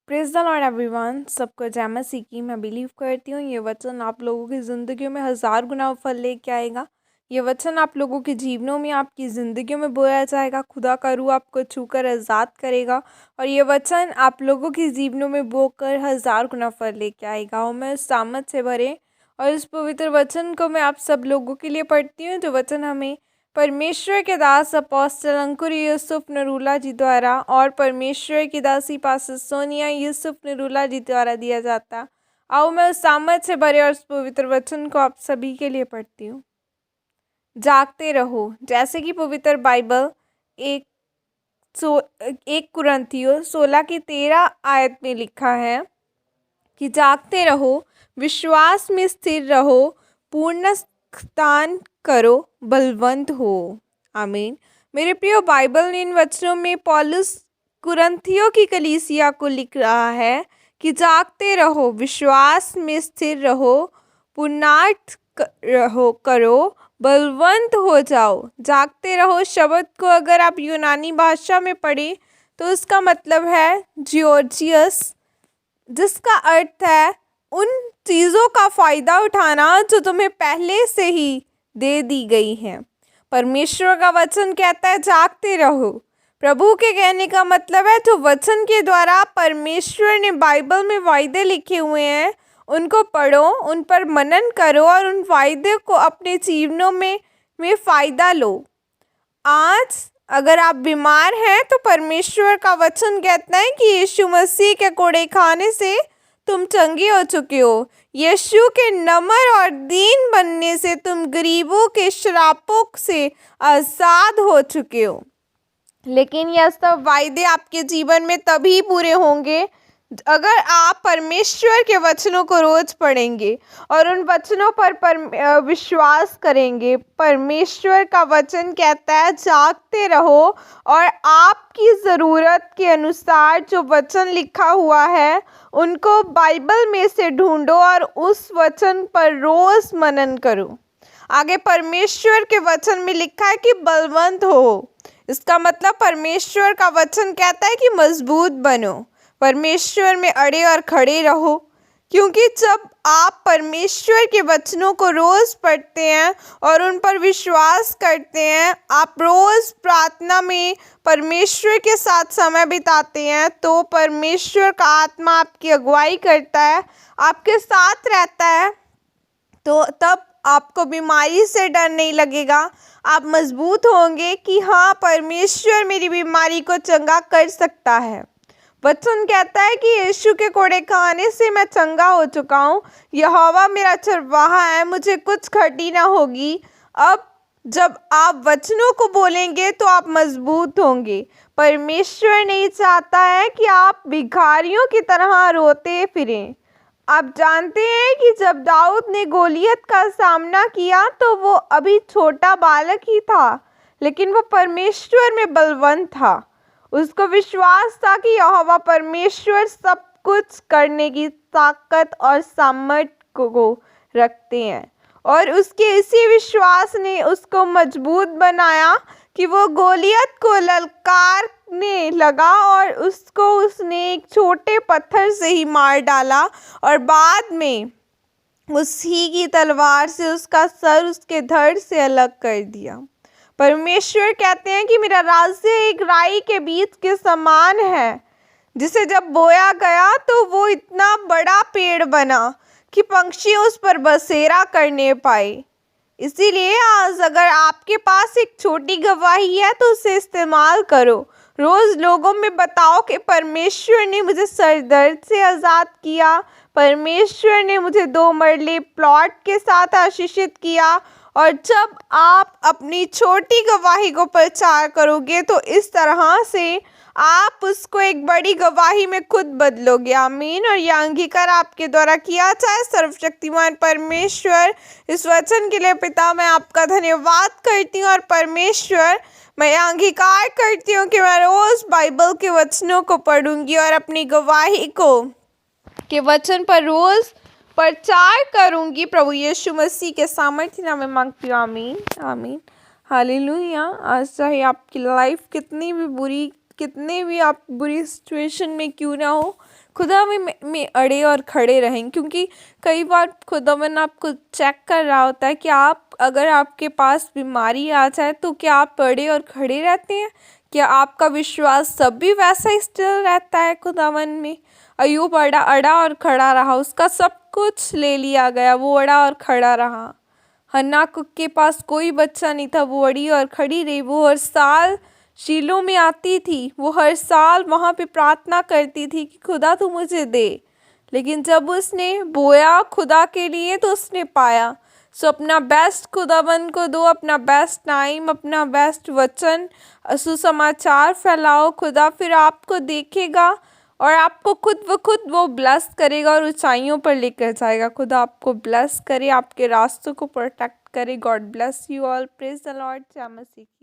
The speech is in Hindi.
Praise the Lord everyone. सबको जय मसीह की। मैं बिलीव करती हूँ ये वचन आप लोगों की ज़िंदगियों में 1000 गुना फल लेके आएगा। ये वचन आप लोगों के जीवनों में, आपकी ज़िंदगियों में बोया जाएगा। खुदा का रूह आपको छूकर आज़ाद करेगा और ये वचन आप लोगों के जीवनों में बोकर 1000 गुना फल लेके आएगा। और मैं उस सामत से भरे और इस पवित्र वचन को मैं आप सब लोगों के लिए पढ़ती हूँ, जो वचन हमें परमेश्वर के दास अपोस्टल अंकुर यूसुफ नरूला जी द्वारा और परमेश्वर की दासी पास्टर सोनिया यूसुफ नरूला जी द्वारा दिया जाता। आओ मैं उस सामर्थ से भरे और उस पवित्र वचन को आप सभी के लिए पढ़ती हूँ। जागते रहो, जैसे कि पवित्र बाइबल एक कुरिन्थियों 16 की 13 आयत में लिखा है कि जागते रहो, विश्वास में स्थिर रहो, पूर्ण स्थान करो, बलवंत हो। आमीन। मेरे प्रिय, बाइबल ने इन वचनों में पौलुस कुरिन्थियों की कलीसिया को लिख रहा है कि जागते रहो, विश्वास में स्थिर रहो, पुण्यार्थ करो, बलवंत हो जाओ। जागते रहो शब्द को अगर आप यूनानी भाषा में पढ़ें तो उसका मतलब है जियोर्जियस, जिसका अर्थ है उन चीज़ों का फ़ायदा उठाना जो तुम्हें पहले से ही दे दी गई हैं। परमेश्वर का वचन कहता है जागते रहो। प्रभु के कहने का मतलब है जो वचन के द्वारा परमेश्वर ने बाइबल में वायदे लिखे हुए हैं उनको पढ़ो, उन पर मनन करो और उन वायदे को अपने जीवनों में फ़ायदा लो। आज अगर आप बीमार हैं तो परमेश्वर का वचन कहता है कि यीशु मसीह के कोड़े खाने से तुम चंगे हो चुके हो। यीशु के नम्र और दीन बनने से तुम गरीबों के श्रापों से आज़ाद हो चुके हो। लेकिन यह सब वायदे आपके जीवन में तभी पूरे होंगे अगर आप परमेश्वर के वचनों को रोज पढ़ेंगे और उन वचनों पर विश्वास करेंगे। परमेश्वर का वचन कहता है जागते रहो और आपकी ज़रूरत के अनुसार जो वचन लिखा हुआ है उनको बाइबल में से ढूंढो और उस वचन पर रोज मनन करो। आगे परमेश्वर के वचन में लिखा है कि बलवंत हो। इसका मतलब परमेश्वर का वचन कहता है कि मजबूत बनो, परमेश्वर में अड़े और खड़े रहो। क्योंकि जब आप परमेश्वर के वचनों को रोज़ पढ़ते हैं और उन पर विश्वास करते हैं, आप रोज़ प्रार्थना में परमेश्वर के साथ समय बिताते हैं, तो परमेश्वर का आत्मा आपकी अगुवाई करता है, आपके साथ रहता है। तो तब आपको बीमारी से डर नहीं लगेगा। आप मजबूत होंगे कि हाँ, परमेश्वर मेरी बीमारी को चंगा कर सकता है। वचन कहता है कि यीशु के कोड़े खाने से मैं चंगा हो चुका हूँ। यहोवा मेरा चरवाहा है, मुझे कुछ घटी ना होगी। अब जब आप वचनों को बोलेंगे तो आप मजबूत होंगे। परमेश्वर नहीं चाहता है कि आप भिखारियों की तरह रोते फिरें। आप जानते हैं कि जब दाऊद ने गोलियत का सामना किया तो वो अभी छोटा बालक ही था, लेकिन वो परमेश्वर में बलवंत था। उसको विश्वास था कि यहोवा परमेश्वर सब कुछ करने की ताकत और सामर्थ्य को रखते हैं, और उसके इसी विश्वास ने उसको मजबूत बनाया कि वो गोलियत को ललकारने लगा और उसने एक छोटे पत्थर से ही मार डाला और बाद में उसी की तलवार से उसका सर उसके धड़ से अलग कर दिया। परमेश्वर कहते हैं कि मेरा राज्य एक राई के बीज के समान है, जिसे जब बोया गया तो वो इतना बड़ा पेड़ बना कि पंछी उस पर बसेरा करने पाए। इसीलिए आज अगर आपके पास एक छोटी गवाही है तो उसे इस्तेमाल करो। रोज़ लोगों में बताओ कि परमेश्वर ने मुझे सर दर्द से आज़ाद किया, परमेश्वर ने मुझे 2 मरले प्लॉट के साथ आशीषित किया। और जब आप अपनी छोटी गवाही को प्रचार करोगे तो इस तरह से आप उसको एक बड़ी गवाही में खुद बदलोगे। आमीन। और यह अंगीकार आपके द्वारा किया जाए। सर्वशक्तिमान परमेश्वर, इस वचन के लिए पिता मैं आपका धन्यवाद करती हूँ। और परमेश्वर, मैं यह अंगीकार करती हूँ कि मैं रोज़ बाइबल के वचनों को पढ़ूंगी और अपनी गवाही को के वचन पर रोज़ प्रचार करूंगी। प्रभु यीशु मसीह के सामर्थ्य नाम में मांगती हूँ। आमीन, आमीन, हालेलुया। आज चाहे आपकी लाइफ कितनी भी आप बुरी सिचुएशन में क्यों ना हो, खुदा में अड़े और खड़े रहें, क्योंकि कई बार खुदावन आपको चेक कर रहा होता है कि आप, अगर आपके पास बीमारी आ जाए तो क्या आप अड़े और खड़े रहते हैं? क्या आपका विश्वास तब भी वैसा ही स्टिल रहता है खुदावन में? अय्यूब अड़ा अड़ा और खड़ा रहा, उसका सब कुछ ले लिया गया, वो अड़ा और खड़ा रहा। हन्ना के पास कोई बच्चा नहीं था, वो अड़ी और खड़ी रही। वो हर साल शीलो में आती थी, वो हर साल वहाँ पे प्रार्थना करती थी कि खुदा तू मुझे दे। लेकिन जब उसने बोया खुदा के लिए तो उसने पाया। सो अपना बेस्ट खुदाबंद को दो, अपना बेस्ट टाइम, अपना बेस्ट वचन, सुसमाचार फैलाओ। खुदा फिर आपको देखेगा और आपको खुद ब खुद वो ब्लेस करेगा और ऊंचाइयों पर लेकर जाएगा। खुदा आपको ब्लेस करे, आपके रास्तों को प्रोटेक्ट करे। God bless you all. Praise the Lord. जय मसीह।